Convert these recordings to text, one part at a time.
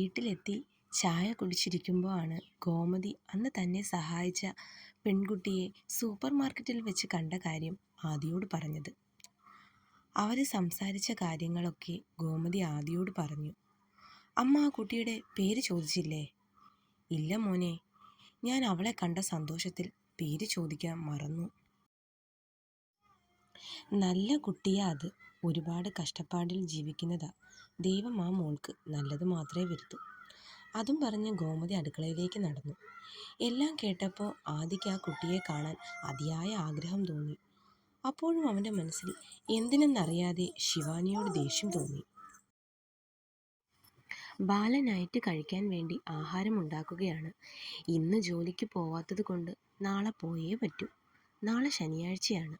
വീട്ടിലെത്തി ചായ കുടിച്ചിരിക്കുമ്പോൾ ആണ് ഗോമതി അന്ന് തന്നെ സഹായിച്ച പെൺകുട്ടിയെ സൂപ്പർ മാർക്കറ്റിൽ വെച്ച് കണ്ട കാര്യം ആദിയോട് പറഞ്ഞത്. അവർ സംസാരിച്ച കാര്യങ്ങളൊക്കെ ഗോമതി ആദിയോട് പറഞ്ഞു. അമ്മ ആ കുട്ടിയുടെ പേര് ചോദിച്ചില്ലേ? ഇല്ല മോനെ, ഞാൻ അവളെ കണ്ട സന്തോഷത്തിൽ പേര് ചോദിക്കാൻ മറന്നു. നല്ല കുട്ടിയാ അത്. ഒരുപാട് കഷ്ടപ്പാടിൽ ജീവിക്കുന്നതാ. ദൈവം ആ മോൾക്ക് നല്ലത് മാത്രമേ വരുത്തൂ. അതും പറഞ്ഞ് ഗോമതി അടുക്കളയിലേക്ക് നടന്നു. എല്ലാം കേട്ടപ്പോൾ ആദിക്ക് ആ കുട്ടിയെ കാണാൻ അതിയായ ആഗ്രഹം തോന്നി. അപ്പോഴും അവൻ്റെ മനസ്സിൽ എന്തിനെന്നറിയാതെ ശിവാനിയോട് ദേഷ്യം തോന്നി. ബാല നൈറ്റ് കഴിക്കാൻ വേണ്ടി ആഹാരം ഉണ്ടാക്കുകയാണ്. ഇന്ന് ജോലിക്ക് പോവാത്തത് കൊണ്ട് നാളെ പോയേ പറ്റൂ. നാളെ ശനിയാഴ്ചയാണ്,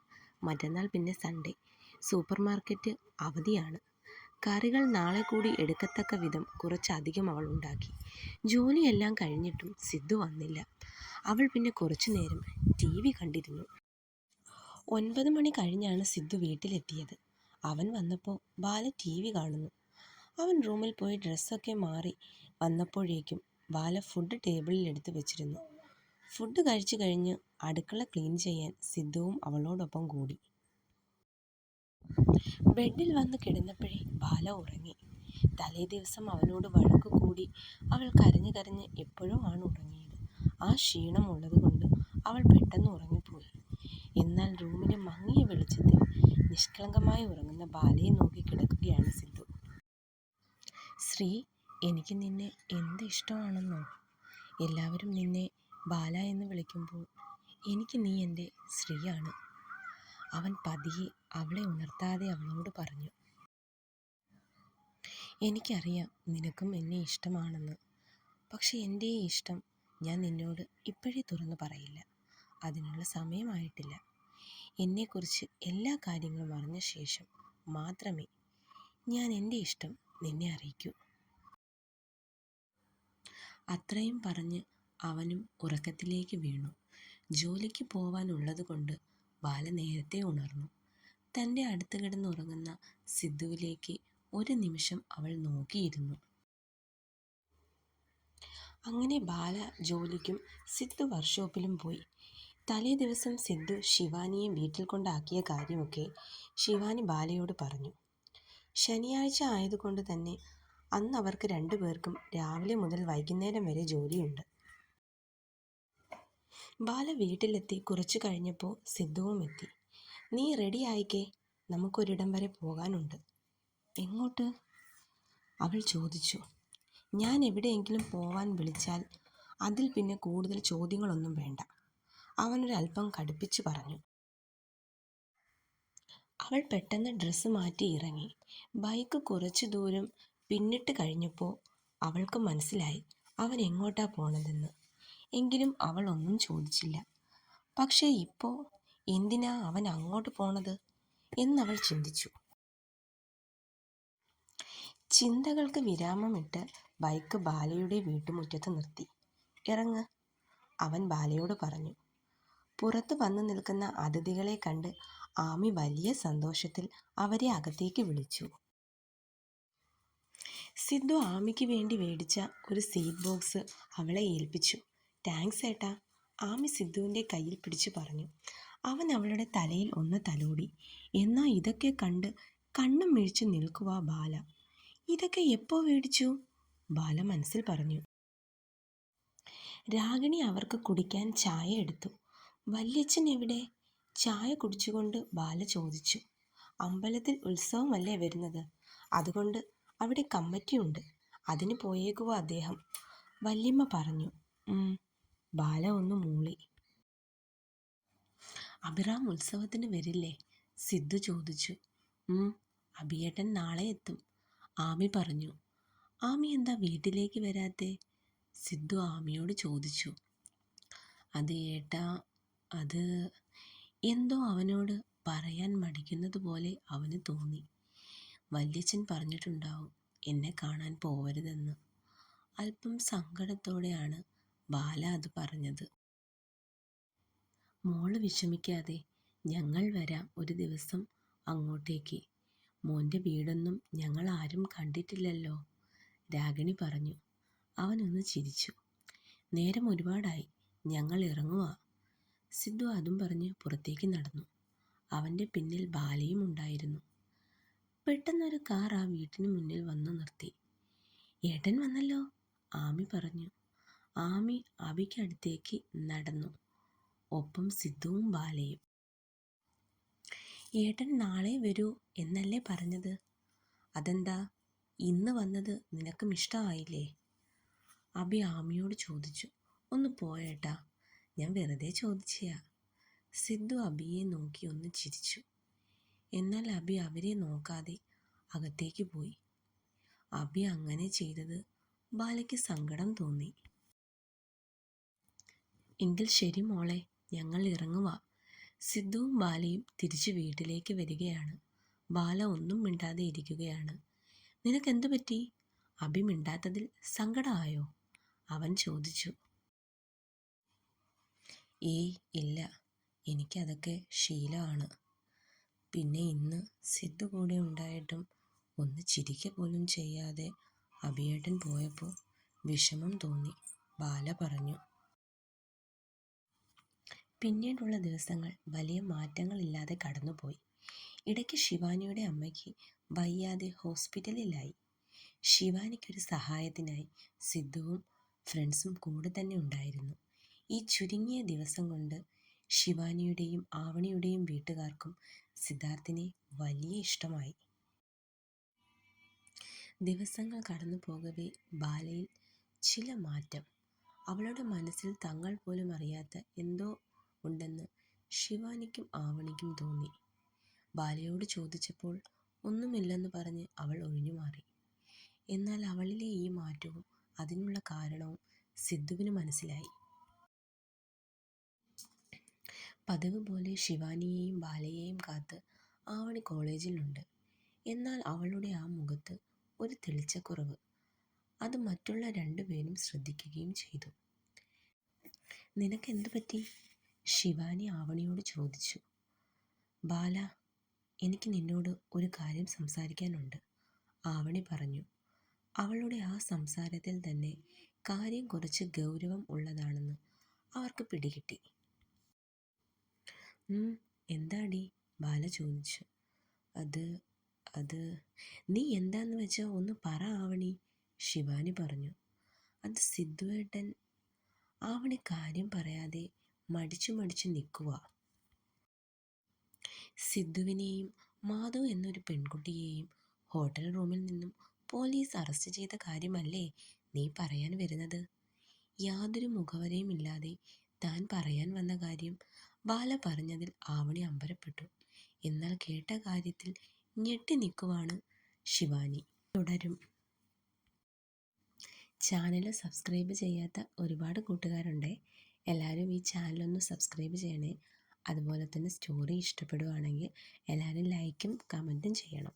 മറ്റന്നാൾ പിന്നെ സൺഡേ. സൂപ്പർ മാർക്കറ്റ് അവധിയാണ്. കറികൾ നാളെ കൂടി എടുക്കത്തക്ക വിധം കുറച്ചധികം അവൾ ഉണ്ടാക്കി. ജോലിയെല്ലാം കഴിഞ്ഞിട്ടും സിദ്ധു വന്നില്ല. അവൾ പിന്നെ കുറച്ചു നേരം TV കണ്ടിരുന്നു. 9 മണി കഴിഞ്ഞാണ് സിദ്ധു വീട്ടിലെത്തിയത്. അവൻ വന്നപ്പോൾ ബാല TV കാണുന്നു. അവൻ റൂമിൽ പോയി ഡ്രസ്സൊക്കെ മാറി വന്നപ്പോഴേക്കും ബാല ഫുഡ് ടേബിളിൽ എടുത്ത് വെച്ചിരുന്നു. ഫുഡ് കഴിച്ചു കഴിഞ്ഞ് അടുക്കള ക്ലീൻ ചെയ്യാൻ സിദ്ധുവും അവളോടൊപ്പം കൂടി. ബെഡിൽ വന്ന് കിടന്നപ്പോഴേ ബാല ഉറങ്ങി. തലേ ദിവസം അവനോട് വഴക്ക് കൂടി അവൾ കരഞ്ഞ് കരഞ്ഞ് എപ്പോഴോ ആണ് ഉറങ്ങിയത്. ആ ക്ഷീണം ഉള്ളതുകൊണ്ട് അവൾ പെട്ടെന്ന് ഉറങ്ങിപ്പോയി. എന്നാൽ റൂമിലെ മങ്ങിയ വെളിച്ചത്തിൽ നിഷ്കളങ്കമായി ഉറങ്ങുന്ന ബാലയെ നോക്കി കിടക്കുകയാണ് സിദ്ധു. ശ്രീ, എനിക്ക് നിന്നെ എന്ത് ഇഷ്ടമാണെന്നോ. എല്ലാവരും നിന്നെ ബാല എന്ന് വിളിക്കുമ്പോൾ എനിക്ക് നീ എൻ്റെ ശ്രീയാണ്. അവൻ പതിയെ അവളെ ഉണർത്താതെ അവളോട് പറഞ്ഞു. എനിക്കറിയാം നിനക്കും എന്നെ ഇഷ്ടമാണെന്ന്. പക്ഷെ എൻ്റെ ഈ ഇഷ്ടം ഞാൻ നിന്നോട് ഇപ്പോഴേ തുറന്നു പറയില്ല. അതിനുള്ള സമയമായിട്ടില്ല. എന്നെക്കുറിച്ച് എല്ലാ കാര്യങ്ങളും അറിഞ്ഞ ശേഷം മാത്രമേ ഞാൻ എൻ്റെ ഇഷ്ടം നിന്നെ അറിയിക്കൂ. അത്രയും പറഞ്ഞ് അവനും ഉറക്കത്തിലേക്ക് വീണു. ജോലിക്ക് പോവാനുള്ളത് കൊണ്ട് ബാല നേരത്തെ ഉണർന്നു. തൻ്റെ അടുത്ത് കിടന്നുറങ്ങുന്ന സിദ്ധുവിലേക്ക് ഒരു നിമിഷം അവൾ നോക്കിയിരുന്നു. അങ്ങനെ ബാല ജോലിക്കും സിദ്ധു വർക്ക്ഷോപ്പിലും പോയി. തലേ ദിവസം സിദ്ധു ശിവാനിയെ വീട്ടിൽ കൊണ്ടാക്കിയ കാര്യമൊക്കെ ശിവാനി ബാലയോട് പറഞ്ഞു. ശനിയാഴ്ച ആയതുകൊണ്ട് തന്നെ അന്ന് അവർക്ക് രണ്ടുപേർക്കും രാവിലെ മുതൽ വൈകുന്നേരം വരെ ജോലിയുണ്ട്. ബാല വീട്ടിലെത്തി കുറച്ചു കഴിഞ്ഞപ്പോൾ സിദ്ധുവും എത്തി. നീ റെഡി ആയിക്കേ, നമുക്കൊരിടം വരെ പോകാനുണ്ട്. എങ്ങോട്ട്? അവൾ ചോദിച്ചു. ഞാൻ എവിടെയെങ്കിലും പോവാൻ വിളിച്ചാൽ അതിൽ പിന്നെ കൂടുതൽ ചോദ്യങ്ങളൊന്നും വേണ്ട, അവനൊരല്പം കടുപ്പിച്ച് പറഞ്ഞു. അവൾ പെട്ടെന്ന് ഡ്രസ്സ് മാറ്റി ഇറങ്ങി. ബൈക്ക് കുറച്ചു ദൂരം പിന്നിട്ട് കഴിഞ്ഞപ്പോൾ അവൾക്ക് മനസ്സിലായി അവൻ എങ്ങോട്ടാ പോണതെന്ന്. എങ്കിലും അവൾ ഒന്നും ചോദിച്ചില്ല. പക്ഷേ ഇപ്പോൾ എന്തിനാ അവൻ അങ്ങോട്ട് പോണത് എന്നവൾ ചിന്തിച്ചു. ചിന്തകൾക്ക് വിരാമമിട്ട് ബൈക്ക് ബാലയുടെ വീട്ടുമുറ്റത്ത് നിർത്തി. ഇറങ്ങ്, അവൻ ബാലയോട് പറഞ്ഞു. പുറത്ത് വന്നു നിൽക്കുന്ന അതിഥികളെ കണ്ട് ആമി വലിയ സന്തോഷത്തിൽ അവരെ അകത്തേക്ക് വിളിച്ചു. സിദ്ധു ആമിക്ക് വേണ്ടി മേടിച്ച ഒരു സീറ്റ് ബോക്സ് അവളെ ഏൽപ്പിച്ചു. താങ്ക്സ് ഏട്ടാ, ആമി സിദ്ധുവിൻ്റെ കയ്യിൽ പിടിച്ചു പറഞ്ഞു. അവൻ അവളുടെ തലയിൽ ഒന്ന് തലോടി. എന്നാ ഇതൊക്കെ കണ്ട് കണ്ണും മിഴിച്ചു നിൽക്കുവാ ബാല. ഇതൊക്കെ എപ്പോ മേടിച്ചു? ബാല മനസ്സിൽ പറഞ്ഞു. രാഗിണി അവർക്ക് കുടിക്കാൻ ചായ എടുത്തു. വല്യച്ഛൻ എവിടെ? ചായ കുടിച്ചുകൊണ്ട് ബാല ചോദിച്ചു. അമ്പലത്തിൽ ഉത്സവമല്ലേ വരുന്നത്, അതുകൊണ്ട് അവിടെ കമ്മിറ്റിയുണ്ട്, അതിന് പോയേക്കുവാ അദ്ദേഹം, വല്യമ്മ പറഞ്ഞു. ബാല ഒന്ന് മൂളി. അഭിറാം ഉത്സവത്തിന് വരില്ലേ? സിദ്ധു ചോദിച്ചു. അഭിയേട്ടൻ നാളെ എത്തും, ആമി പറഞ്ഞു. ആമി എന്താ വീട്ടിലേക്ക് വരാത്തെ? സിദ്ധു ആമിയോട് ചോദിച്ചു. അത് ഏട്ടാ, അത് എന്തോ അവനോട് പറയാൻ മടിക്കുന്നത് പോലെ അവന് തോന്നി. വല്യച്ഛൻ പറഞ്ഞിട്ടുണ്ടാവും എന്നെ കാണാൻ പോവരുതെന്ന്. അല്പം സങ്കടത്തോടെയാണ് ബാല അത് പറഞ്ഞത്. മോള് വിഷമിക്കാതെ, ഞങ്ങൾ വരാം ഒരു ദിവസം അങ്ങോട്ടേക്ക്. മോൻ്റെ വീടൊന്നും ഞങ്ങൾ ആരും കണ്ടിട്ടില്ലല്ലോ, രാഗിണി പറഞ്ഞു. അവനൊന്ന് ചിരിച്ചു. നേരം ഒരുപാടായി, ഞങ്ങൾ ഇറങ്ങുവാ. സിദ്ധു അതും പറഞ്ഞ് പുറത്തേക്ക് നടന്നു. അവൻ്റെ പിന്നിൽ ബാലയും ഉണ്ടായിരുന്നു. പെട്ടെന്നൊരു കാർ ആ വീട്ടിന് മുന്നിൽ വന്നു നിർത്തി. ഏട്ടൻ വന്നല്ലോ, ആമി പറഞ്ഞു. ആമി അബിക്കടുത്തേക്ക് നടന്നു, ഒപ്പം സിദ്ധുവും ബാലയും. ഏട്ടൻ നാളെ വരൂ എന്നല്ലേ പറഞ്ഞത്? അതെന്താ ഇന്ന് വന്നത്? നിനക്കും ഇഷ്ടമായില്ലേ? അബി ആമിയോട് ചോദിച്ചു. ഒന്ന് പോയേട്ടാ, ഞാൻ വെറുതെ ചോദിച്ചയാ. സിദ്ധു അബിയെ നോക്കി ഒന്ന് ചിരിച്ചു. എന്നാൽ അബി അവരെ നോക്കാതെ അകത്തേക്ക് പോയി. അബി അങ്ങനെ ചെയ്തത് ബാലയ്ക്ക് സങ്കടം തോന്നി. എങ്കിൽ ശരി മോളെ, ഞങ്ങൾ ഇറങ്ങുക. സിദ്ധുവും ബാലയും തിരിച്ചു വീട്ടിലേക്ക് വരികയാണ്. ബാല ഒന്നും മിണ്ടാതെ ഇരിക്കുകയാണ്. നിനക്കെന്തു പറ്റി? അബി മിണ്ടാത്തതിൽ സങ്കടമായോ? അവൻ ചോദിച്ചു. ഏയ് ഇല്ല, എനിക്കതൊക്കെ ശീലമാണ്. പിന്നെ ഇന്ന് സിദ്ധു കൂടെ ഉണ്ടായിട്ടും ഒന്ന് ചിരിക്കുക പോലും ചെയ്യാതെ അബിയേട്ടൻ പോയപ്പോൾ വിഷമം തോന്നി, ബാല പറഞ്ഞു. പിന്നീടുള്ള ദിവസങ്ങൾ വലിയ മാറ്റങ്ങളില്ലാതെ കടന്നുപോയി. ഇടയ്ക്ക് ശിവാനിയുടെ അമ്മയ്ക്ക് വയ്യാതെ ഹോസ്പിറ്റലിലായി. ശിവാനിക്കൊരു സഹായത്തിനായി സിദ്ധുവും ഫ്രണ്ട്സും കൂടെ തന്നെ ഉണ്ടായിരുന്നു. ഈ ചുരുങ്ങിയ ദിവസം കൊണ്ട് ശിവാനിയുടെയും ആവണിയുടെയും വീട്ടുകാർക്കും സിദ്ധാർത്ഥിനെ വലിയ ഇഷ്ടമായി. ദിവസങ്ങൾ കടന്നു പോകവേ ബാലയിൽ ചില മാറ്റം. അവളുടെ മനസ്സിൽ തങ്ങൾ പോലും അറിയാത്ത എന്തോ ഉണ്ടെന്ന് ശിവാനിക്കും ആവണിക്കും തോന്നി. ബാലയോട് ചോദിച്ചപ്പോൾ ഒന്നുമില്ലെന്ന് പറഞ്ഞ് അവൾ ഒഴിഞ്ഞുമാറി. എന്നാൽ അവളിലെ ഈ മാറ്റവും അതിനുള്ള കാരണവും സിദ്ധുവിന് മനസ്സിലായി. പതിവ് പോലെ ശിവാനിയെയും ബാലയെയും കാത്ത് ആവണി കോളേജിലുണ്ട്. എന്നാൽ അവളുടെ ആ മുഖത്ത് ഒരു തെളിച്ചക്കുറവ്. അത് മറ്റുള്ള രണ്ടുപേരും ശ്രദ്ധിക്കുകയും ചെയ്തു. നിനക്കെന്തു പറ്റി? ശിവാനി ആവണിയോട് ചോദിച്ചു. ബാല, എനിക്ക് നിന്നോട് ഒരു കാര്യം സംസാരിക്കാനുണ്ട്, ആവണി പറഞ്ഞു. അവളുടെ ആ സംസാരത്തിൽ തന്നെ കാര്യം കുറച്ച് ഗൗരവം ഉള്ളതാണെന്ന് അവർക്ക് പിടികിട്ടി. എന്താടി? ബാല ചോദിച്ചു. അത് നീ എന്താന്ന് വെച്ചാൽ ഒന്ന് പറ ആവണി, ശിവാനി പറഞ്ഞു. അത് സിദ്ധുവേട്ടൻ. ആവണി കാര്യം പറയാതെ മടിച്ചു നിൽക്കുക. സിദ്ധുവിനെയും മാധു എന്നൊരു പെൺകുട്ടിയെയും ഹോട്ടൽ റൂമിൽ നിന്നും പോലീസ് അറസ്റ്റ് ചെയ്ത കാര്യമല്ലേ നീ പറയാൻ വരുന്നത്? യാതൊരു മുഖവരയും ഇല്ലാതെ താൻ പറയാൻ വന്ന കാര്യം ബാല പറഞ്ഞതിൽ ആവണി അമ്പരപ്പെട്ടു. എന്നാൽ കേട്ട കാര്യത്തിൽ ഞെട്ടി നിൽക്കുവാണ് ശിവാനി. തുടരും. ചാനൽ സബ്സ്ക്രൈബ് ചെയ്യാത്ത ഒരുപാട് കൂട്ടുകാരുണ്ട്. എല്ലാവരും ഈ ചാനലൊന്ന് സബ്സ്ക്രൈബ് ചെയ്യണേ. അതുപോലെ തന്നെ സ്റ്റോറി ഇഷ്ടപ്പെടുകയാണെങ്കിൽ എല്ലാവരും ലൈക്കും കമൻറ്റും ചെയ്യണം.